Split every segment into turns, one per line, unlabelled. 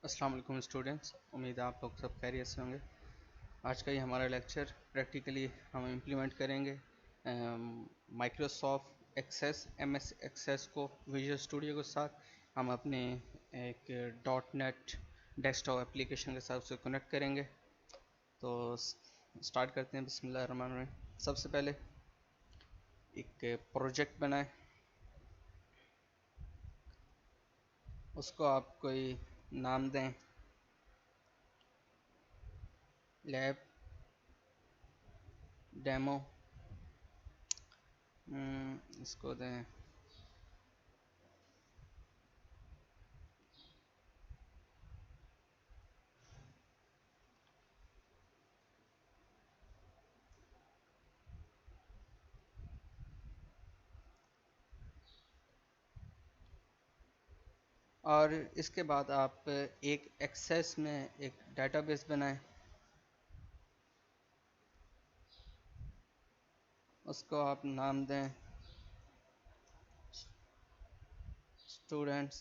अस्सलाम वालेकुम स्टूडेंट्स, उम्मीद है आप लोग सब खैरियत से होंगे। आज का ये हमारा लेक्चर प्रैक्टिकली हम इम्प्लीमेंट करेंगे माइक्रोसॉफ्ट एक्सेस MS एक्सेस को विजुअल स्टूडियो के साथ। हम अपने एक डॉट नेट डेस्कटॉप एप्लीकेशन के साथ उसे कनेक्ट करेंगे। तो स्टार्ट करते हैं। बिस्मिल्लाह रहमान रहीम। सबसे पहले एक प्रोजेक्ट बनाएं, उसको आप कोई नाम दें, लैब डेमो इसको दें और इसके बाद आप एक एक्सेस में एक डेटाबेस बनाएं, उसको आप नाम दें स्टूडेंट्स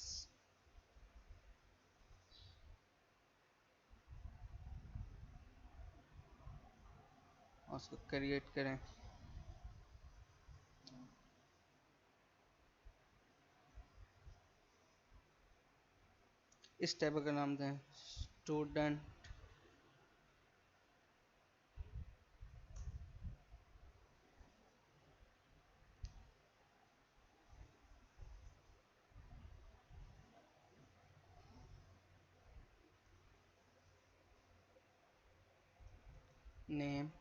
और उसको क्रिएट करें। इस टेबल का नाम दें स्टूडेंट नेम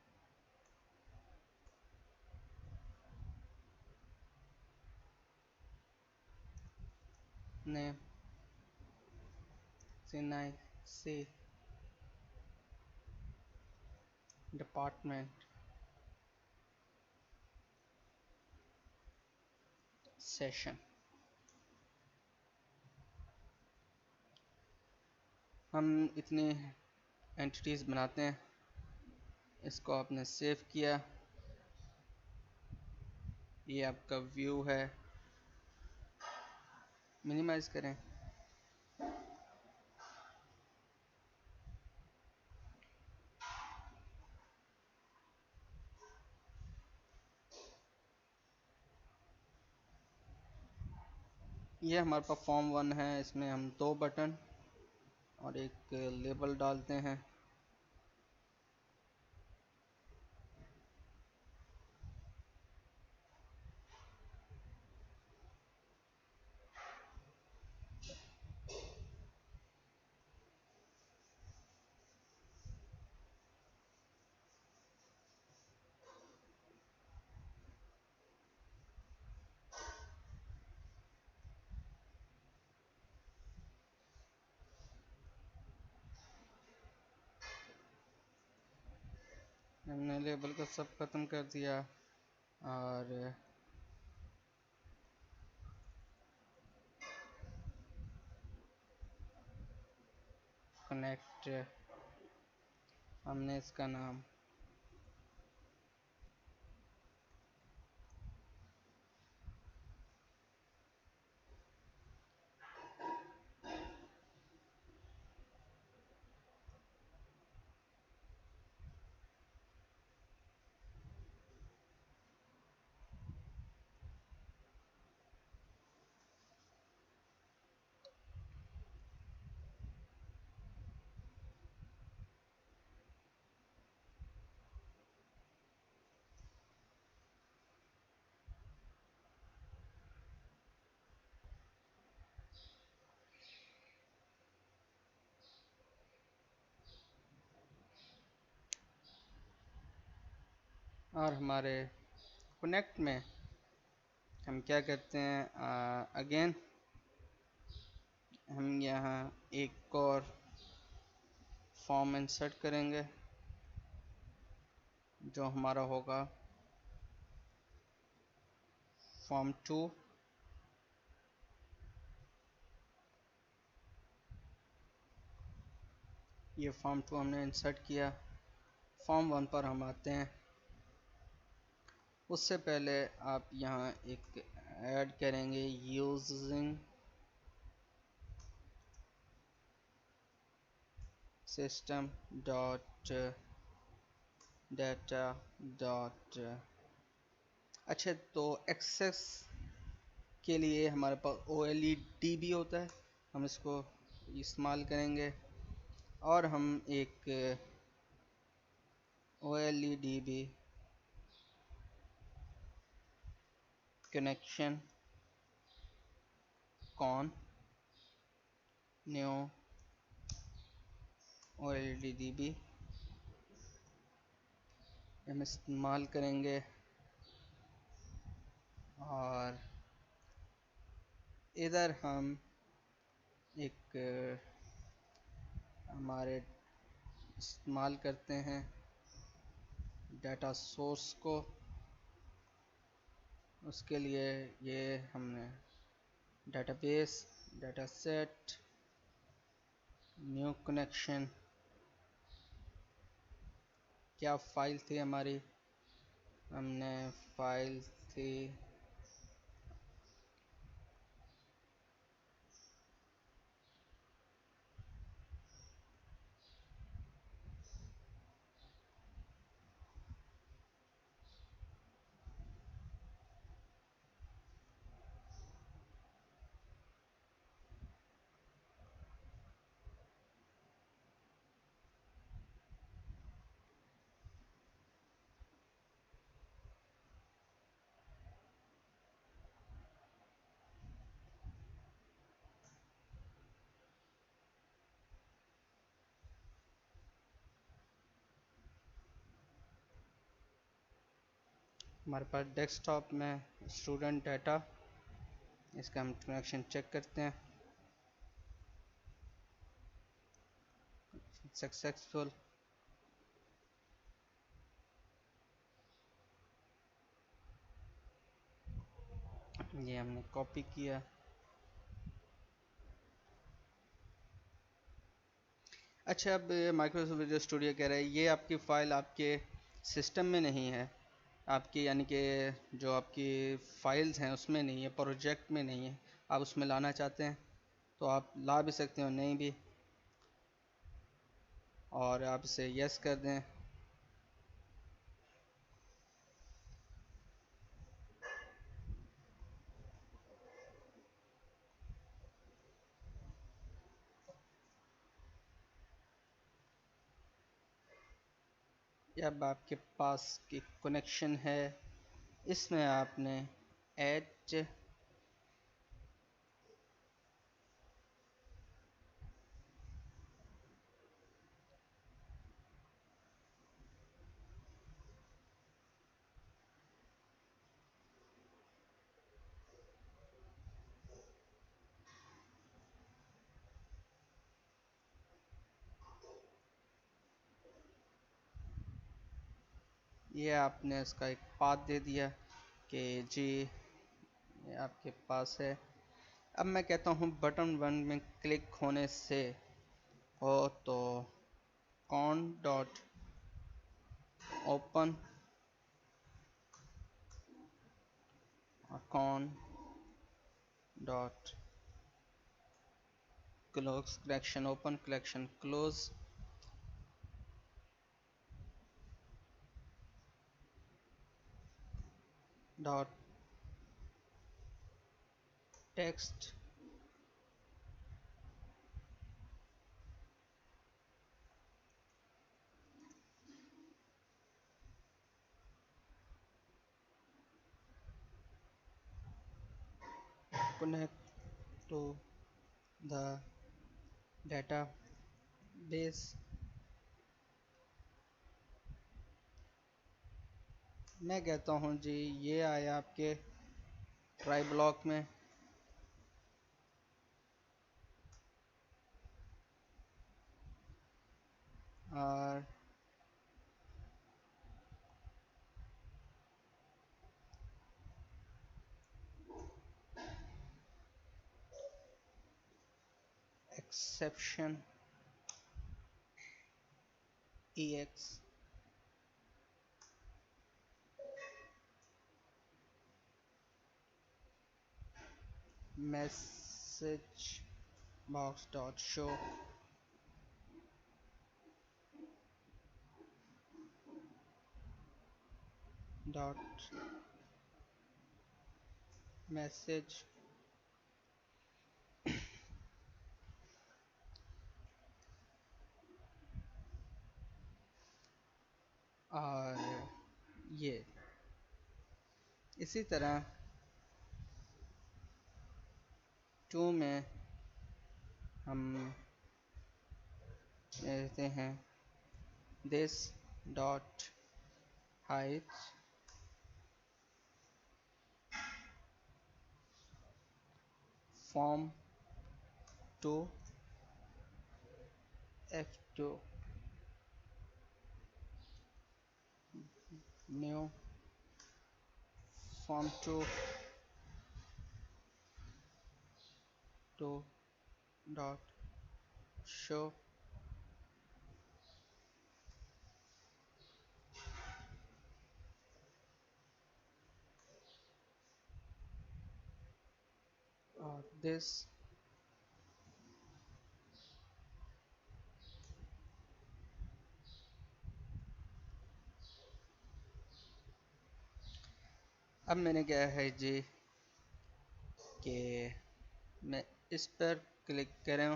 नेम सिनाई सी डिपार्टमेंट सेशन। हम इतनी एंटिटीज़ बनाते हैं। इसको आपने सेव किया, ये आपका व्यू है। मिनिमाइज करें। ये हमारे पास फॉर्म 1 है, इसमें हम 2 बटन और एक लेबल डालते हैं। हमने लेबल को सब ख़त्म कर दिया और कनेक्ट हमने इसका नाम और हमारे कनेक्ट में हम क्या करते हैं, अगेन हम यहाँ एक और फॉर्म इंसर्ट करेंगे जो हमारा होगा फॉर्म 2। ये फॉर्म 2 हमने इंसर्ट किया। फॉर्म 1 पर हम आते हैं। उससे पहले आप यहाँ एक ऐड करेंगे using system dot data dot. अच्छा, तो एक्सेस के लिए हमारे पास ओ एल ई डी भी होता है, हम इसको इस्तेमाल करेंगे। और हम एक O L E D B connection कौन new O L E D B हम इस्तेमाल करेंगे। और इधर हम एक हमारे इस्तेमाल करते हैं डाटा सोर्स को। उसके लिए ये हमने database data set new connection, क्या फाइल थी हमारी, हमने फाइल थी हमारे पास डेस्कटॉप में स्टूडेंट डाटा। इसका हम कनेक्शन चेक करते हैं, सक्सेसफुल। ये हमने कॉपी किया। अच्छा, अब माइक्रोसॉफ्ट विजुअल स्टूडियो कह रहा है ये आपकी फ़ाइल आपके सिस्टम में नहीं है, आपकी यानी कि जो आपकी फ़ाइल्स हैं उसमें नहीं है, प्रोजेक्ट में नहीं है। आप उसमें लाना चाहते हैं तो आप ला भी सकते हो, नहीं भी, और आप इसे यस कर दें। अब आपके पास की कनेक्शन है, इसमें आपने ऐड ये आपने इसका एक पाथ दे दिया कि जी ये आपके पास है। अब मैं कहता हूँ बटन वन में क्लिक होने से हो तो cone dot open cone dot close collection open collection close dot text connect to the database। मैं कहता हूँ जी ये आया आपके ट्राई ब्लॉक में। और exception ex message box dot show dot message और ये इसी तरह टू में हम कहते हैं this dot height form to f2 new form to dot show this अब मैंने क्या है जी कि मैं इस पर क्लिक करें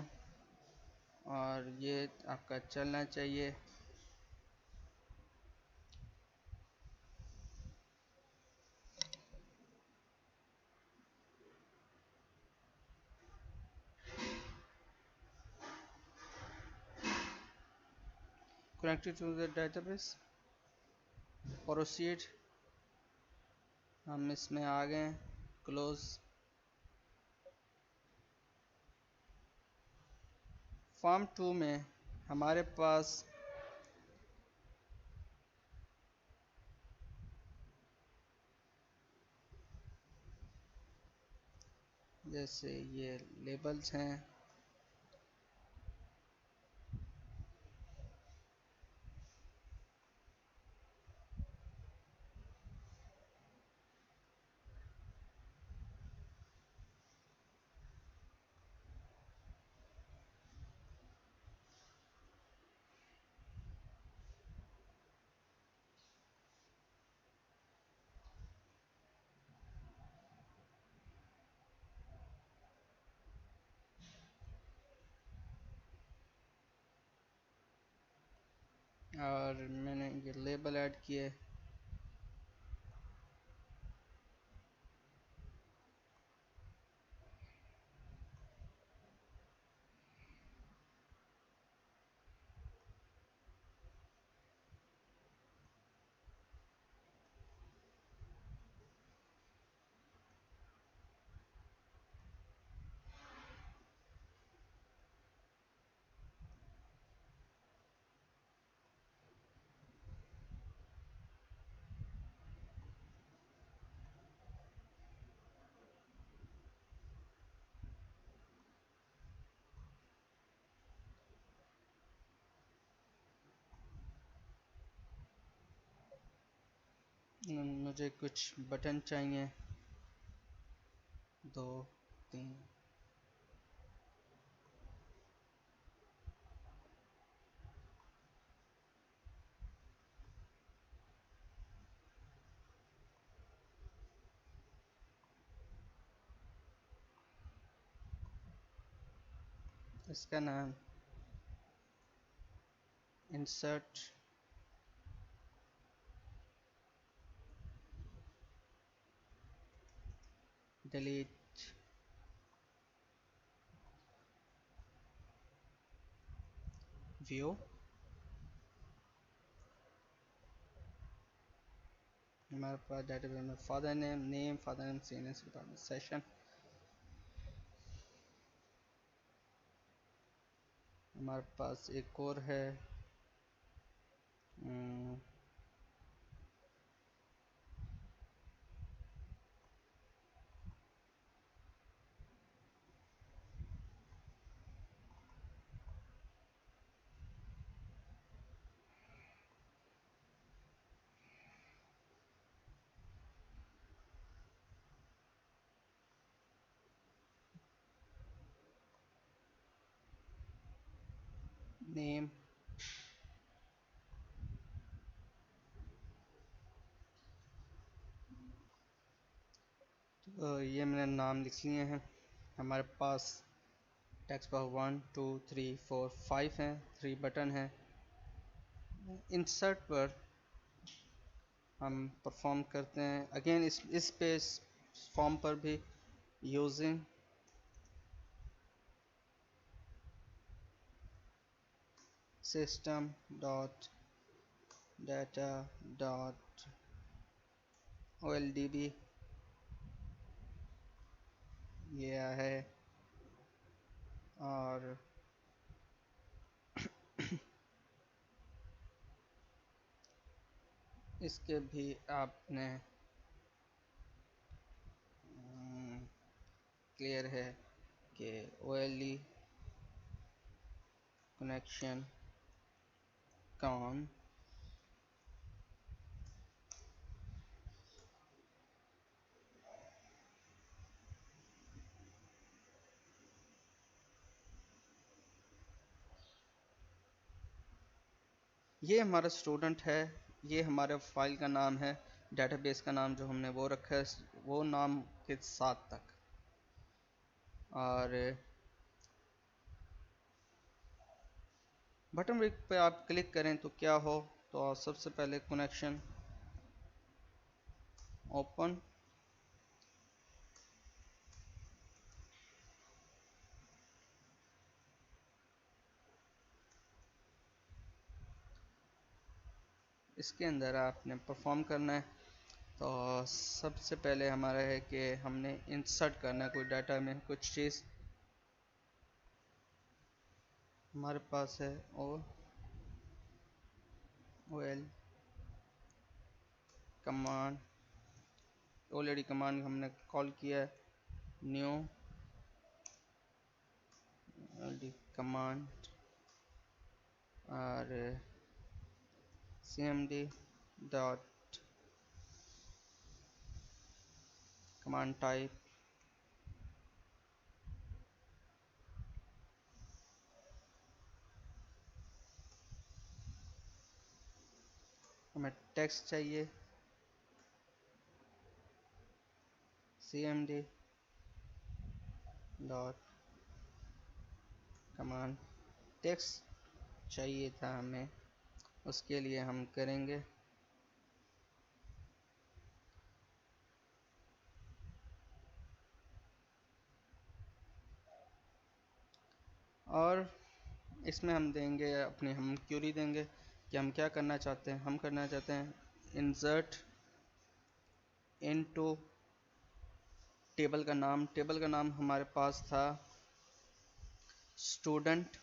और ये आपका चलना चाहिए। Connected to the database proceed हम इसमें आ गए क्लोज फॉर्म 2 में हमारे पास जैसे ये लेबल्स हैं और मैंने ये लेबल ऐड किए मुझे कुछ बटन चाहिए 2 3 इसका नाम इंसर्ट डिलीट व्यू हमारे पास डेटाबेस में father name father name seniors department session हमारे पास एक और है नेम ये मैंने नाम लिख लिए हैं। हमारे पास टेक्स्ट बॉक्स 1 2 3 4 5 हैं, 3 बटन हैं। इंसर्ट पर हम परफॉर्म करते हैं अगेन इस पे फॉर्म पर भी using system dot data dot OLDB ये है। और इसके भी आपने क्लियर है कि OLE कनेक्शन कौन ये हमारा स्टूडेंट है, ये हमारे फाइल का नाम है, डेटाबेस का नाम जो हमने वो रखा है वो नाम के साथ तक। और बटन पे आप क्लिक करें तो क्या हो, तो सबसे पहले कनेक्शन ओपन, इसके अंदर आपने परफॉर्म करना है। तो सबसे पहले हमारा है कि हमने इंसर्ट करना है कोई डाटा में कुछ चीज़। हमारे पास है OL कमांड, ऑलरेडी कमांड हमने कॉल किया है। न्यू कमांड और cmd डॉट कमांड टाइप, हमें टेक्स्ट चाहिए, cmd डॉट कमांड टेक्स्ट चाहिए था हमें, उसके लिए हम करेंगे और इसमें हम देंगे अपनी हम क्यूरी देंगे कि हम क्या करना चाहते हैं। हम करना चाहते हैं इंसर्ट इनटू टेबल का नाम। टेबल का नाम हमारे पास था स्टूडेंट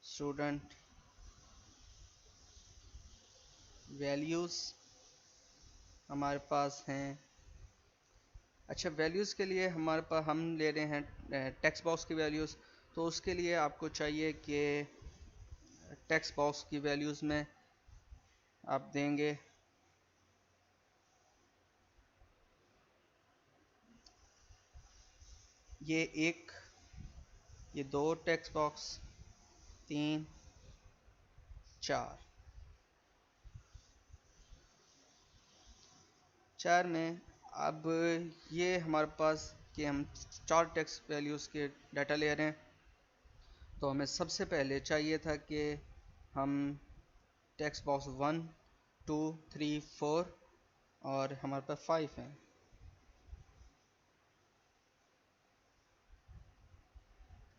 स्टूडेंट वैल्यूज़ हमारे पास हैं। अच्छा, वैल्यूज़ के लिए हमारे पास हम ले रहे हैं टेक्स्ट बॉक्स की वैल्यूज़, तो उसके लिए आपको चाहिए कि टेक्स्ट बॉक्स की वैल्यूज़ में आप देंगे ये एक, ये दो टेक्स्ट बॉक्स, 3 4। 4 में अब ये हमारे पास कि हम 4 टेक्स्ट वैल्यूज़ के डाटा ले रहे हैं, तो हमें सबसे पहले चाहिए था कि हम टेक्स्ट बॉक्स 1 2 3 4 और हमारे पास 5 हैं।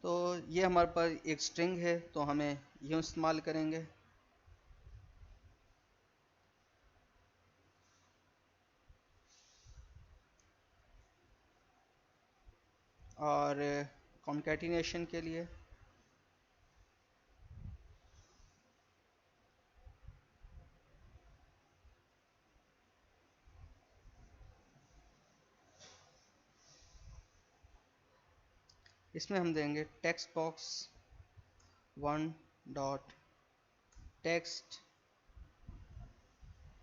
तो ये हमारे पास एक स्ट्रिंग है, तो हमें यूँ इस्तेमाल करेंगे। और कॉन्कैटिनेशन के लिए इसमें हम देंगे टेक्स्ट बॉक्स 1 डॉट टेक्स्ट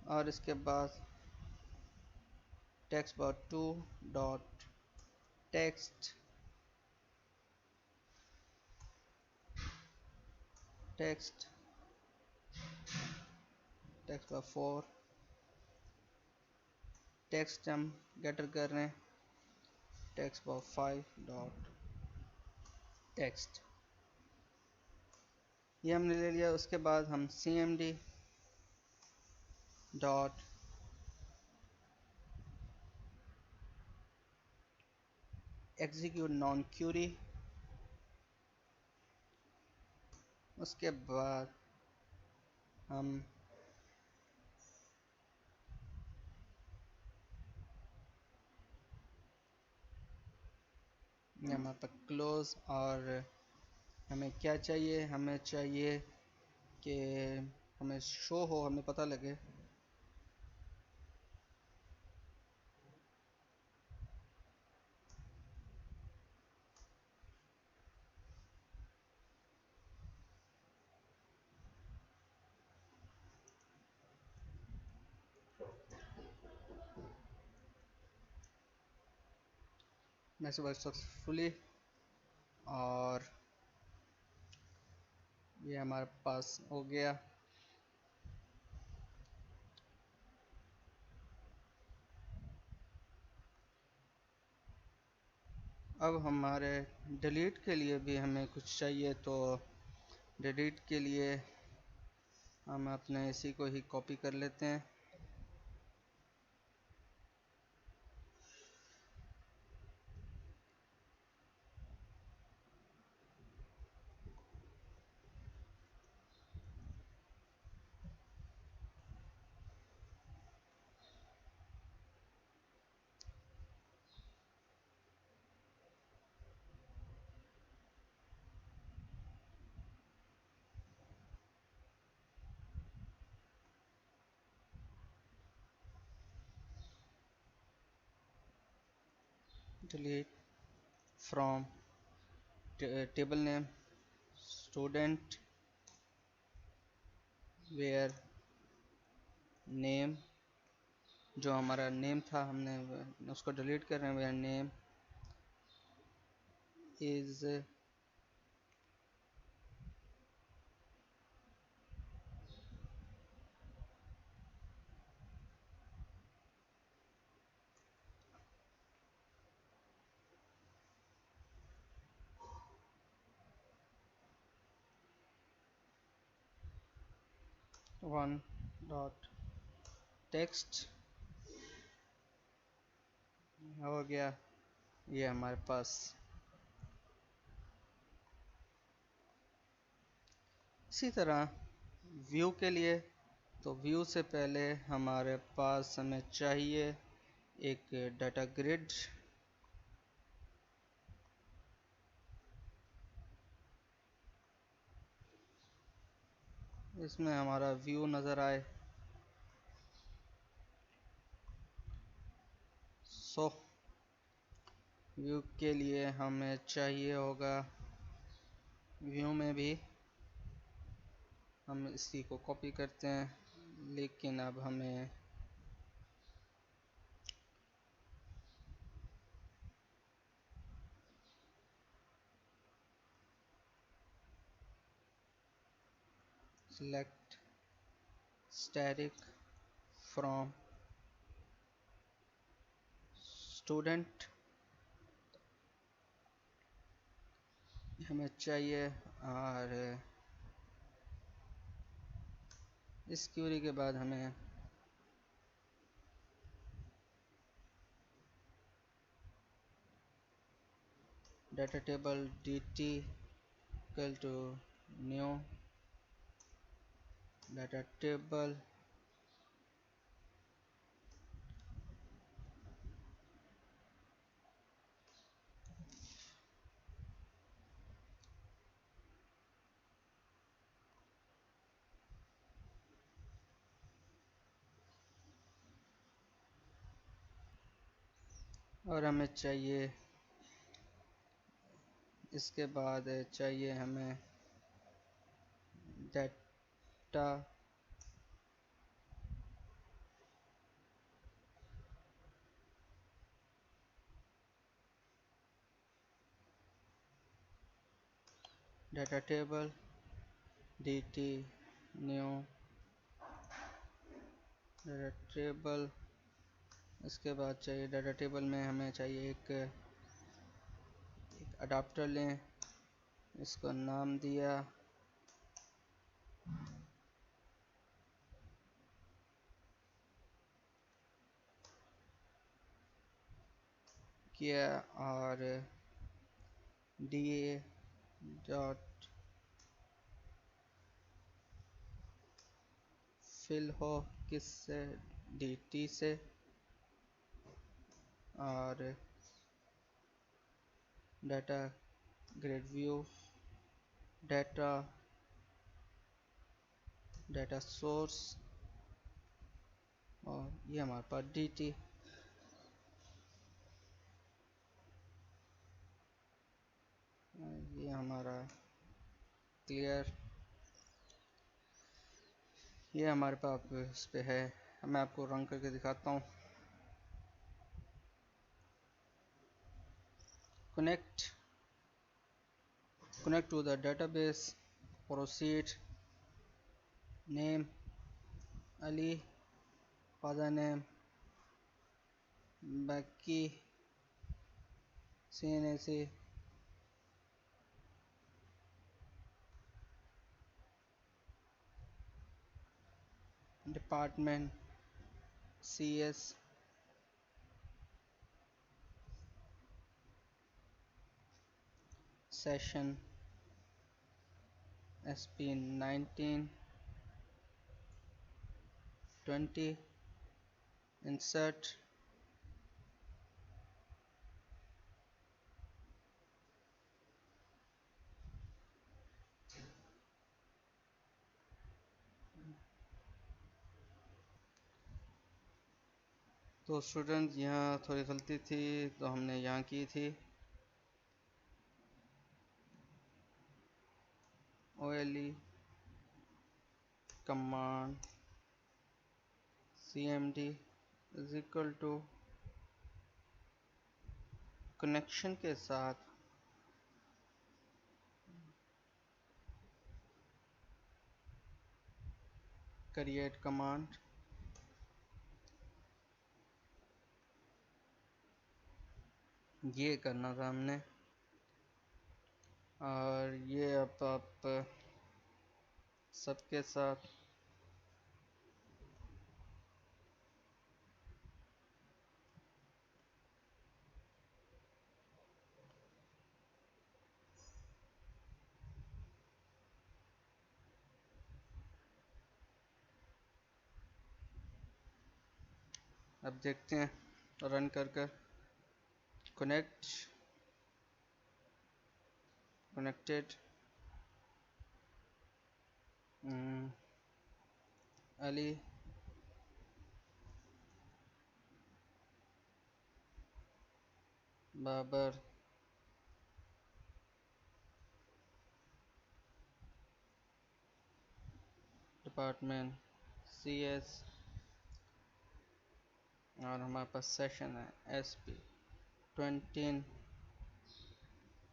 और इसके बाद text box 2 dot text text text box 4 text हम गेटर कर रहे हैं, टेक्स्ट बॉक्स 5 डॉट टेक्स्ट, ये हमने ले लिया। उसके बाद हम cmd dot execute non query, उसके बाद हम यहाँ पर क्लोज, और हमें क्या चाहिए, हमें चाहिए कि हमें शो हो, हमें पता लगे मैसेज वर्क सक्सेसफुली, और ये हमारे पास हो गया। अब हमारे डिलीट के लिए भी हमें कुछ चाहिए, तो डिलीट के लिए हम अपने इसी को ही कॉपी कर लेते हैं, delete from table name student where name, जो हमारा नेम था हमने उसको डिलीट कर रहे हैं, where name is 1 dot text, हो गया ये हमारे पास। इसी तरह व्यू के लिए, तो व्यू से पहले हमारे पास हमें चाहिए एक डाटा ग्रिड, इसमें हमारा व्यू नज़र आए। सो व्यू के लिए हमें चाहिए होगा, व्यू में भी हम इसी को कॉपी करते हैं, लेकिन अब हमें select static from student हमें चाहिए, और इस क्वेरी के बाद हमें data table dt equal to new data table, और हमें चाहिए इसके बाद चाहिए हमें data data table dt new data table, इसके बाद चाहिए डाटा टेबल में हमें चाहिए एक अडाप्टर लें, इसको नाम दिया किया और डी डॉट फिल हो किससे, डी टी से, और data grade view data data source, और ये हमारे पास डी टी। ये हमारा क्लियर, ये हमारे पास इस पे है। मैं आपको रन करके दिखाता हूँ। connect connect to the database, proceed, name Ali, father name Becky, CNAC, department CS, session SP 19 20, insert, तो स्टूडेंट यहाँ थोड़ी गलती थी तो हमने यहाँ की थी OLE command CMD is equal to connection के साथ क्रिएट कमांड, ये करना था हमने। और ये अब आप सबके साथ अब देखते हैं रन कर connected Ali Babar department CS, और हमारे पास सेशन है SP 20,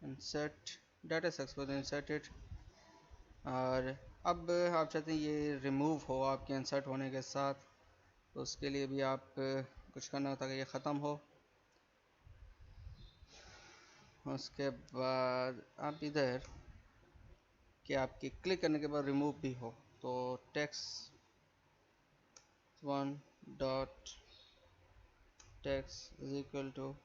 insert data successful inserted. और अब आप चाहते हैं ये रिमूव हो आपके इंसर्ट होने के साथ, तो उसके लिए भी आप कुछ करना होता है कि ये ख़त्म हो। उसके बाद आप इधर कि आपकी क्लिक करने के बाद रिमूव भी हो, तो text one dot text is equal to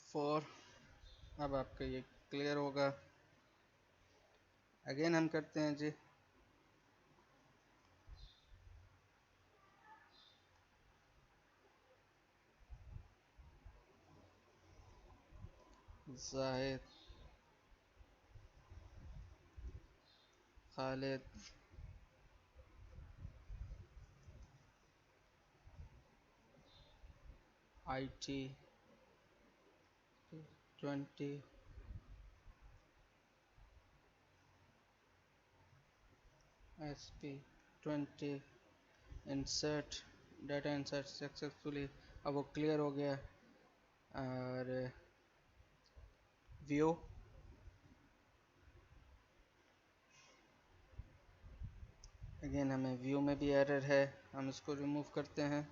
four. अब आपका ये क्लियर होगा। अगेन हम करते हैं जी, Zahid Khalid IT 20, SP20 insert, data insert successfully, अब वो क्लियर हो गया। और व्यू, अगेन हमें व्यू में भी एरर है, हम इसको रिमूव करते हैं।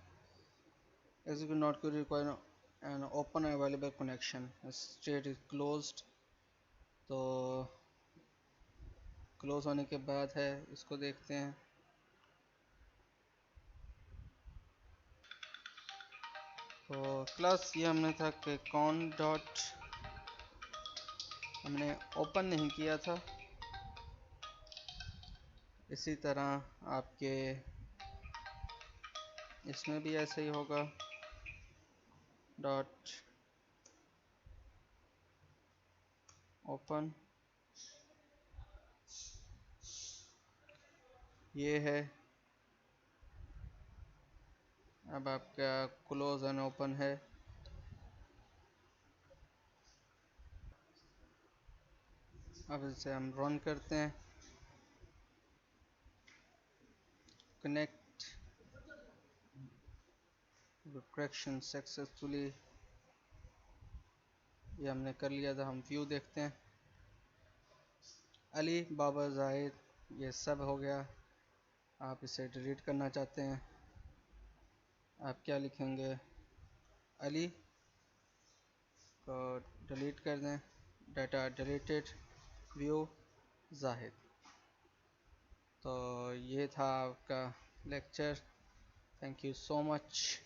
execute not to require an open available connection, state is closed। तो क्लोज होने के बाद है, इसको देखते हैं। तो क्लास ये हमने था कि कॉन डॉट हमने ओपन नहीं किया था, इसी तरह आपके इसमें भी ऐसे ही होगा। डॉट ओपन ये है, अब आपका क्लोज एंड ओपन है। अब इसे हम रन करते हैं। कनेक्ट करेक्शन सक्सेसफुली, ये हमने कर लिया था। हम व्यू देखते हैं, अली बाबा जाहिद ये सब हो गया। आप इसे डिलीट करना चाहते हैं, आप क्या लिखेंगे, अली को डिलीट कर दें, डाटा डिलीटेड, व्यू जाहिद। तो ये था आपका lecture. Thank you so much.